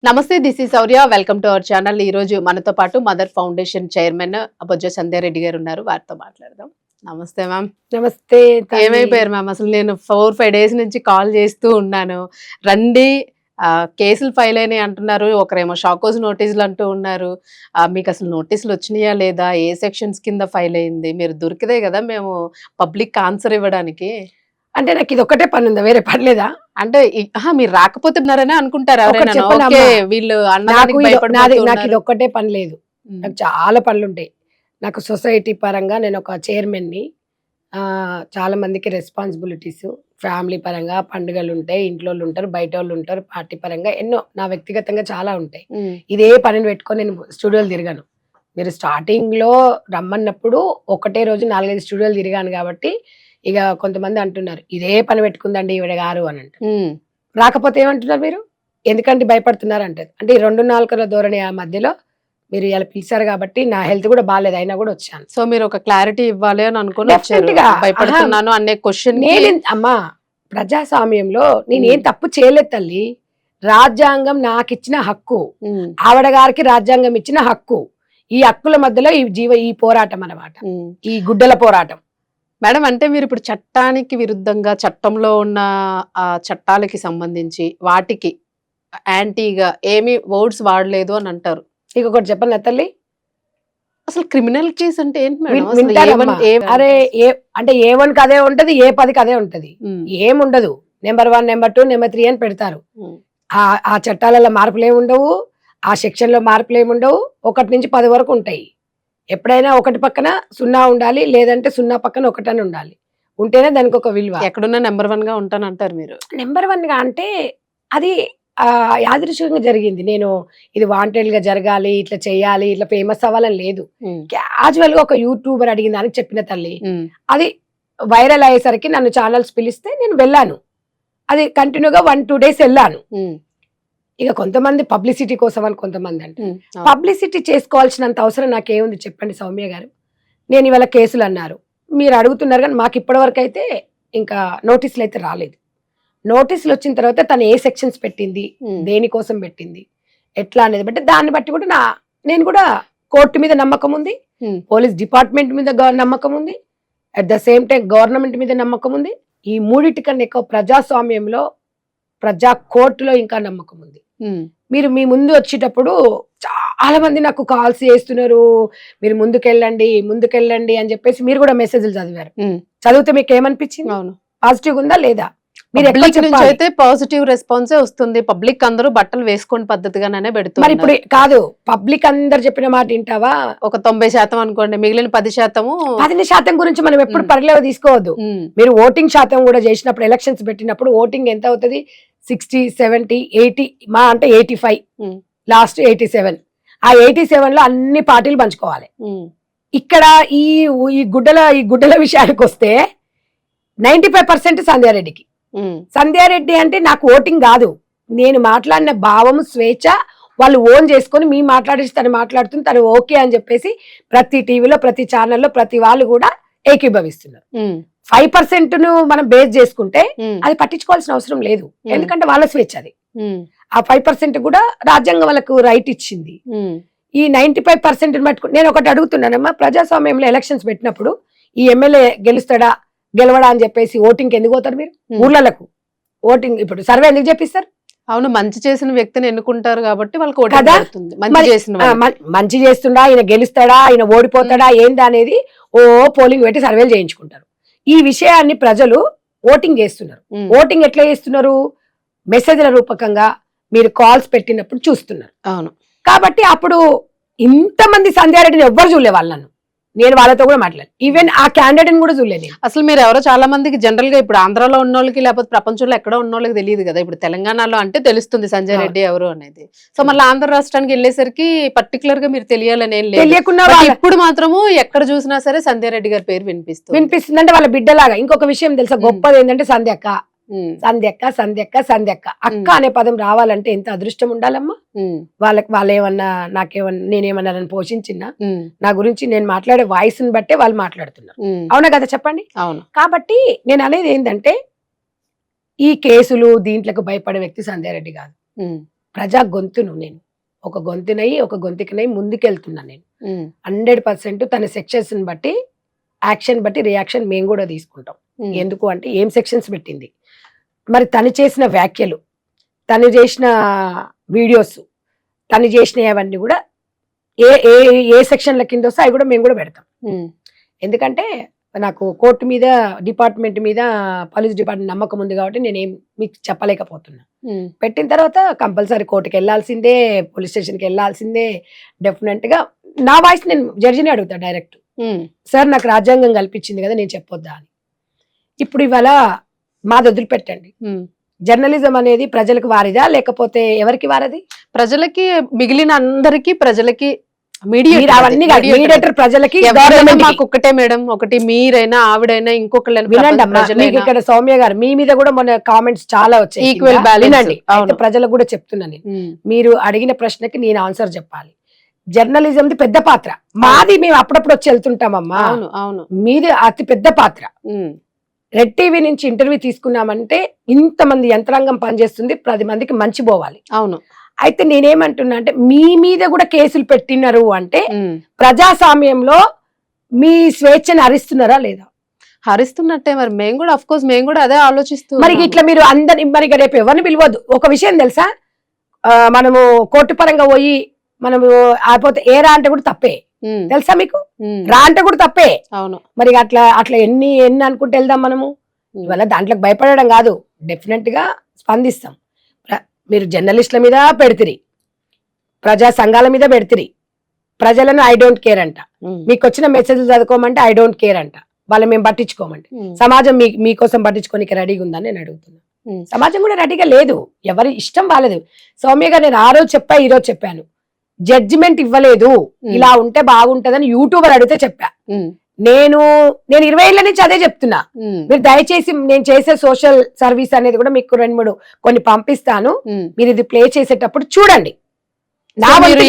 నమస్తే, this is Shaurya. Welcome to our channel. ఈ రోజు మనతో పాటు మదర్ ఫౌండేషన్ చైర్మన్ బొజ్జ సంధ్యారెడ్డి గారు ఉన్నారు. వారితో మాట్లాడదాం. నమస్తే మ్యామ్. నమస్తే. ఏమైపోయారు మ్యామ్? అసలు నేను 4-5 డేస్ నుంచి కాల్ చేస్తూ ఉన్నాను. రండి, కేసులు ఫైల్ అయినాయి అంటున్నారు, ఒకరేమో షాకోజ్ నోటీసులు అంటూ ఉన్నారు. మీకు అసలు నోటీసులు వచ్చినాయా లేదా, ఏ సెక్షన్స్ కింద ఫైల్ అయింది, మీరు దొరికితే కదా మేము పబ్లిక్ ఆన్సర్ ఇవ్వడానికి. అంటే నాకు ఇది ఒక్కటే పని ఉందా, వేరే పని లేదా? అంటే మీరు రాకపోతే ఉన్నారని అనుకుంటారు ఒకటి ఎవరైనా. చెప్పనా ఓకే, అమ్మా? వీళ్ళు నాకు అన్నదానికి నాకు ఇది భయపడుతున్నారు. ఒక్కటే పని లేదు. నాకు చాలా పనులు ఉంటాయి. నాకు సొసైటీ పరంగా నేను ఒక చైర్మన్ని. చాలా మందికి రెస్పాన్సిబిలిటీస్, ఫ్యామిలీ పరంగా పండుగలు ఉంటాయి, ఇంట్లో ఉంటారు, బయట వాళ్ళు ఉంటారు, పార్టీ పరంగా ఎన్నో నా వ్యక్తిగతంగా చాలా ఉంటాయి. ఇదే పనిని పెట్టుకొని నేను స్టూడియోలు తిరిగాను. మీరు స్టార్టింగ్ లో రమ్మన్నప్పుడు ఒకటే రోజు 4-5 స్టూడియోలు తిరిగాను కాబట్టి ఇక కొంతమంది అంటున్నారు ఇదే పని పెట్టుకుందండి ఈవిడ గారు అని అంటారు. రాకపోతే ఏమంటున్నారు మీరు, ఎందుకంటే భయపడుతున్నారు అంటారు. అంటే ఈ 2-4 ధోరణి ఆ మధ్యలో మీరు ఇలా పిలిచారు కాబట్టి నా హెల్త్ కూడా బాగాలేదు, అయినా కూడా వచ్చాను. సో మీరు ఒక క్లారిటీ ఇవ్వాలి అని అనుకుని వచ్చారు. Definitely గా. భయపడుతున్నాను అనే క్వశ్చన్ అమ్మా, ప్రజాస్వామ్యంలో నేనేం తప్పు చేయలేదు తల్లి. రాజ్యాంగం నాకు ఇచ్చిన హక్కు, ఆవిడ గారికి రాజ్యాంగం ఇచ్చిన హక్కు. ఈ హక్కుల మధ్యలో ఈ పోరాటం అన్నమాట, ఈ గుడ్డల పోరాటం. మేడం, అంటే మీరు ఇప్పుడు చట్టానికి విరుద్ధంగా చట్టంలో ఉన్న చట్టాలకి సంబంధించి వాటికి యాంటీగా ఏమి వర్డ్స్ వాడలేదు అని అంటారు. ఇంకొకటి చెప్పండి తల్లి, అసలు క్రిమినల్ కేసు అంటే ఏంటి మేడం? అసలు వింటారమ్మా? అరే అంటే A1కి అదే ఉంటది, A10కి అదే ఉంటది, ఏముండదు. నెంబర్ 1, నెంబర్ 2, నెంబర్ 3 అని పెడతారు. ఆ చట్టాలలో మార్పులు ఏమి ఉండవు, ఆ సెక్షన్ లో మార్పులు ఏమి ఉండవు. 1 నుంచి 10 వరకు ఉంటాయి. ఎప్పుడైనా 1 పక్కన 0 ఉండాలి, లేదంటే 0 పక్కన 1 అని ఉండాలి. ఉంటేనే దానికి ఒక విలువ. ఎక్కడున్నా నెంబర్ 1 గా ఉంటాను అంటారు మీరు. నెంబర్ 1 గా అంటే అది యాదృచ్ఛికంగా జరిగింది. నేను ఇది వాంటెడ్ గా జరగాలి, ఇట్లా చేయాలి, ఇట్లా ఫేమస్ అవ్వాలని లేదు. క్యాజువల్ గా ఒక యూట్యూబర్ అడిగిన దానికి చెప్పిన తల్లి. అది వైరల్ అయ్యేసరికి నన్ను ఛానల్స్ పిలిస్తే నేను వెళ్ళాను. అది కంటిన్యూగా 1-2 డేస్ వెళ్ళాను. ఇక కొంతమంది పబ్లిసిటీ కోసం అని కొంతమంది అంటే పబ్లిసిటీ చేసుకోవాల్సినంత అవసరం నాకేముంది చెప్పండి సౌమ్య గారు. నేను ఇవాళ కేసులు అన్నారు, మీరు అడుగుతున్నారు, కానీ మాకు ఇప్పటివరకు అయితే ఇంకా నోటీసులు అయితే రాలేదు. నోటీసులు వచ్చిన తర్వాత తను ఏ సెక్షన్స్ పెట్టింది, దేనికోసం పెట్టింది, ఎట్లా అనేది బట్టి దాన్ని బట్టి కూడా నేను కూడా కోర్టు మీద నమ్మకం ఉంది, పోలీస్ డిపార్ట్మెంట్ మీద నమ్మకం ఉంది, at the same time government మీద నమ్మకం ఉంది. ఈ మూడింటికన్నా ఎక్కువ ప్రజాస్వామ్యంలో, ప్రజా కోర్టులో ఇంకా నమ్మకం ఉంది. మీరు మీ ముందు వచ్చేటప్పుడు చాలా మంది నాకు కాల్స్ చేస్తున్నారు, మీరు ముందుకెళ్ళండి అని చెప్పేసి మీరు కూడా మెసేజ్లు చదివారు. చదివితే మీకు ఏమనిపించింది? పాజిటివ్ ఉందా లేదా? మీరు అయితే పాజిటివ్ రెస్పాన్సే వస్తుంది. పబ్లిక్ అందరూ బట్టలు వేసుకోండి పద్ధతిగానే పెడుతున్నారు. మరి ఇప్పుడు కాదు, పబ్లిక్ అందరు చెప్పిన మాట వింటావా? ఒక 90% అనుకోండి, మిగిలిన 10% గురించి మనం ఎప్పుడు పరిలేవ తీసుకోవద్దు. మీరు ఓటింగ్ శాతం కూడా చేసినప్పుడు, ఎలక్షన్స్ పెట్టినప్పుడు ఓటింగ్ ఎంత అవుతుంది? 60, 70, 80, మా అంటే 85, లాస్ట్ 87. ఆ 87 లో అన్ని పార్టీలు పంచుకోవాలి. ఇక్కడ ఈ గుడ్డల విషయానికి వస్తే 95% సంధ్యారెడ్డికి. సంధ్యారెడ్డి అంటే నాకు ఓటింగ్ కాదు, నేను మాట్లాడిన భావము, స్వేచ్ఛ వాళ్ళు ఓన్ చేసుకొని మీ మాట్లాడేసి తను మాట్లాడుతుంది, తను ఓకే అని చెప్పేసి ప్రతి టీవీలో, ప్రతి ఛానల్లో ప్రతి వాళ్ళు కూడా ఏకీభవిస్తున్నారు. 5% మనం బేస్ చేసుకుంటే అది పట్టించుకోవాల్సిన అవసరం లేదు, ఎందుకంటే వాళ్ళ స్వేచ్ఛ అది. ఆ 5% కూడా రాజ్యాంగం వాళ్ళకు రైట్ ఇచ్చింది. ఈ 95% మట్టుకు నేను ఒకటి అడుగుతున్నానమ్మా, ప్రజాస్వామ్యంలో ఎలక్షన్స్ పెట్టినప్పుడు ఈ ఎమ్మెల్యే గెలవడా అని చెప్పేసి ఓటింగ్ ఎందుకు పోతారు మీరు? ఊర్లకు ఓటింగ్ ఇప్పుడు సర్వే ఎందుకు చేపిస్తారు? అవును, మంచి చేసిన వ్యక్తిని ఎన్నుకుంటారు కాబట్టి వాళ్ళకి మంచి చేస్తుండా, ఆయన గెలుస్తాడా, ఆయన ఓడిపోతాడా ఏందా అనేది పోలింగ్ పెట్టి సర్వేలు చేయించుకుంటారు. ఈ విషయాన్ని ప్రజలు ఓటింగ్ చేస్తున్నారు. ఓటింగ్ ఎట్లా చేస్తున్నారు? మెసేజ్ల రూపకంగా మీరు కాల్స్ పెట్టినప్పుడు చూస్తున్నారు. అవును, కాబట్టి అప్పుడు ఇంతమంది సంధ్యారెడ్డిని ఎవ్వరు చూడలే వాళ్ళను, నేను వాళ్ళతో కూడా మాట్లాడాను. ఈవెన్ ఆ క్యాండిడేట్ కూడా చూడలేదు. అసలు మీరు ఎవరో చాలా మందికి జనరల్ గా ఇప్పుడు ఆంధ్రాలో ఉన్న వాళ్ళకి, లేకపోతే ప్రపంచంలో ఎక్కడ ఉన్న వాళ్ళకి తెలియదు కదా. ఇప్పుడు తెలంగాణలో అంటే తెలుస్తుంది సంజయ్ రెడ్డి ఎవరు అనేది. సో మళ్ళీ ఆంధ్ర రాష్ట్రానికి వెళ్ళేసరికి పర్టికులర్ గా మీరు తెలియాలని ఏం లేదు. ఇప్పుడు మాత్రము ఎక్కడ చూసినా సరే సంధ్యా రెడ్డి గారి పేరు వినిపిస్తుంది అంటే వాళ్ళ బిడ్డలాగా. ఇంకొక విషయం తెలుసా, గొప్పది ఏంటంటే సంధ్యక్క అక్క అనే పదం రావాలంటే ఎంత అదృష్టం ఉండాలమ్మా. వాళ్ళేమన్నా నేనేమన్నా నన్ను పోషించినా, నా గురించి నేను మాట్లాడే వాయిస్ ని బట్టే వాళ్ళు మాట్లాడుతున్నారు. అవునా కదా చెప్పండి? అవును. కాబట్టి నేను అనేది ఏంటంటే, ఈ కేసులు దీంట్లకు భయపడే వ్యక్తి సంధ్యారెడ్డి కాదు. ప్రజా గొంతును నేను ఒక గొంతుకినై ముందుకెళ్తున్నా నేను 100% తన సెక్షన్స్ బట్టి యాక్షన్ బట్టి రియాక్షన్ మేము కూడా తీసుకుంటాం. ఎందుకు అంటే ఏం సెక్షన్స్ పెట్టింది, మరి తను చేసిన వ్యాఖ్యలు, తను చేసిన వీడియోస్, తను చేసినవన్నీ కూడా ఏ ఏ ఏ సెక్షన్ల కింద వస్తే అవి కూడా మేము కూడా పెడతాం. ఎందుకంటే నాకు కోర్టు మీద, డిపార్ట్మెంట్ మీద, పోలీస్ డిపార్ట్మెంట్ నమ్మకం ఉంది కాబట్టి నేనేం మీకు చెప్పలేకపోతున్నా. పెట్టిన తర్వాత కంపల్సరీ కోర్టుకి వెళ్ళాల్సిందే, పోలీస్ స్టేషన్కి వెళ్ళాల్సిందే. డెఫినెట్ గా నా వాయిస్ నేను జడ్జిని అడుగుతా డైరెక్ట్, సార్ నాకు రాజ్యాంగం కల్పించింది కదా నేను చెప్పొద్దా అని. ఇప్పుడు ఇవాళ మాది వదిలిపెట్టండి, జర్నలిజం అనేది ప్రజలకు వారిదా లేకపోతే ఎవరికి వారది? ప్రజలకి, మిగిలిన అందరికి ప్రజలకి మీడియేటర్ ప్రజలకి. మాకు ఒక్కటే మేడం, ఒకటి మీరైనా ఆవిడైనా ఇంకొకళ్ళైనా వినండి అమ్మా, మీకు ఇక్కడ సౌమ్య గారు మీ మీద కూడా మన కామెంట్స్ చాలా వచ్చాయి. ఈక్వల్ బ్యాలెన్స్ ప్రజలకు కూడా చెప్తున్నాను నేను, మీరు అడిగిన ప్రశ్నకి నేను ఆన్సర్ చెప్పాలి. జర్నలిజం పెద్ద పాత్ర మాది, మేము అప్పుడప్పుడు వచ్చి వెళ్తుంటామమ్మా. మీది అతి పెద్ద పాత్ర. రెడ్ టీవీ నుంచి ఇంటర్వ్యూ తీసుకున్నామంటే ఇంతమంది యంత్రాంగం పనిచేస్తుంది, 10 మందికి మంచి పోవాలి. అవును. అయితే నేనేమంటున్నా అంటే మీ మీద కూడా కేసులు పెట్టినారు అంటే ప్రజాస్వామ్యంలో మీ స్వేచ్ఛను హరిస్తున్నారా లేదా? హరిస్తున్నట్టే. మరి మేము కూడా అఫ్ కోర్స్ మేము కూడా అదే ఆలోచిస్తున్నాం. మరి ఇట్లా మీరు అందరి మరి రేపు ఎవరిని పిలవద్దు. ఒక విషయం తెలుసా, మనము కోర్టు పరంగా పోయి మనము ఆపోతే ఏరా అంటే కూడా తప్పే, తెలుసా మీకు? రా అంటే కూడా తప్పే. అవును. మరి అట్లా అట్లా ఎన్ని అనుకుంటే వెళ్దాం మనము. ఇవాళ దాంట్లోకి భయపడడం కాదు, డెఫినెట్ గా స్పందిస్తాం. మీరు జర్నలిస్టుల మీద పెడితిరి, ప్రజా సంఘాల మీద పెడితిరి, ప్రజలను ఐ డోంట్ కేర్ అంట. మీకు వచ్చిన మెసేజ్లు చదువుకోమంటే ఐ డోంట్ కేర్ అంట, వాళ్ళు మేము పట్టించుకోమంటే. సమాజం మీకోసం పట్టించుకోనికి రెడీగా ఉందని నేను అడుగుతున్నా. సమాజం కూడా రెడీగా లేదు, ఎవరి ఇష్టం వాళ్ళదు. సౌమ్య గారు నేను ఆ రోజు చెప్పా, ఈ రోజు చెప్పాను, జడ్జిమెంట్ ఇవ్వలేదు, ఇలా ఉంటే బాగుంటదని యూట్యూబర్ అడిగితే చెప్పా. నేను 20 ఏళ్ల నుంచి అదే చెప్తున్నా. మీరు దయచేసి నేను చేసే సోషల్ సర్వీస్ అనేది కూడా మీకు 2-3 కొన్ని పంపిస్తాను, మీరు ఇది ప్లే చేసేటప్పుడు చూడండి.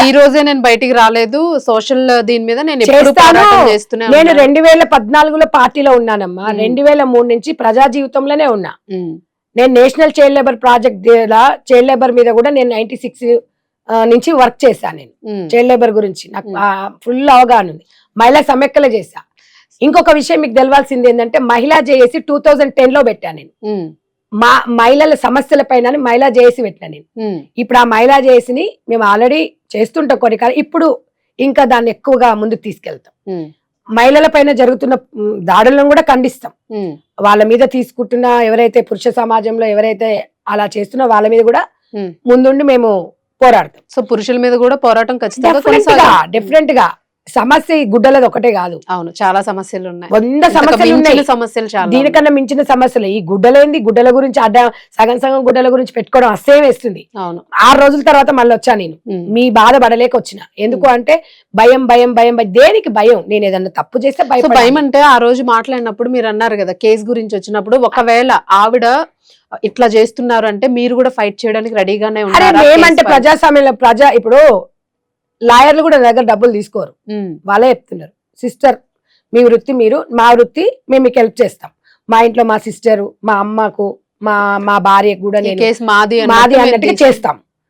ఈ రోజే నేను బయటికి రాలేదు, సోషల్ దీని మీద నేను చేస్తాను. నేను 2014లో పార్టీలో ఉన్నానమ్మా, 2003 నుంచి ప్రజా జీవితంలోనే ఉన్నా. నేను national child labour project child labour మీద కూడా నేను 96 నుంచి వర్క్ చేశాను. నేను చైల్డ్ లేబర్ గురించి నాకు ఫుల్ అవగాహన ఉంది. మహిళా సమైక్యలో చేశా. ఇంకొక విషయం మీకు తెలవాల్సింది ఏంటంటే, మహిళా జేఏసీ 2010లో పెట్టాను నేను. మా మహిళల సమస్యల పైన మహిళా జేఏసీ పెట్టాను నేను. ఇప్పుడు ఆ మహిళా జేఏసీని మేము ఆల్రెడీ చేస్తుంటాం కొన్ని కాలం, ఇప్పుడు ఇంకా దాన్ని ఎక్కువగా ముందుకు తీసుకెళ్తాం. మహిళల పైన జరుగుతున్న దాడులను కూడా ఖండిస్తాం. వాళ్ళ మీద తీసుకుంటున్న ఎవరైతే పురుష సమాజంలో ఎవరైతే అలా చేస్తున్నా వాళ్ళ మీద కూడా ముందుండి మేము పోరాడతాం. సో పురుషుల మీద కూడా పోరాటం ఖచ్చితంగా డెఫినెట్ గా. సమస్య ఈ గుడ్డలది ఒకటే కాదు, అవును, చాలా సమస్యలు ఉన్నాయి, 100 సమస్యలు ఉన్నాయి. సమస్యలు చాలా, దీనికన్నా మించిన సమస్యలు. ఈ గుడ్డలేంది, గుడ్డల గురించి సగం గుడ్డల గురించి పెట్టుకోవడం అస్సేం వేస్తుంది. అవును. 6 రోజుల తర్వాత మళ్ళీ వచ్చా నేను, మీ బాధ పడలేక వచ్చిన. ఎందుకు అంటే భయం భయం భయం. దేనికి భయం? నేను ఏదన్నా తప్పు చేస్తే భయం అంటే ఆ రోజు మాట్లాడినప్పుడు మీరు అన్నారు కదా, కేసు గురించి వచ్చినప్పుడు ఒకవేళ ఆవిడ ఇట్లా చేస్తున్నారు అంటే మీరు కూడా ఫైట్ చేయడానికి రెడీగానే ఉన్నారు. ఏమంటే ప్రజాస్వామ్యంలో ఇప్పుడు లాయర్లు కూడా దగ్గర డబ్బులు తీసుకోరు, వాళ్ళే చెప్తున్నారు, సిస్టర్ మీ వృత్తి మీరు, మా వృత్తి మేము మీకు హెల్ప్ చేస్తాం. మా ఇంట్లో మా సిస్టరు, మా అమ్మకు, మా భార్యకు కూడా నేను మాది అన్నట్టుగా చేస్తాం.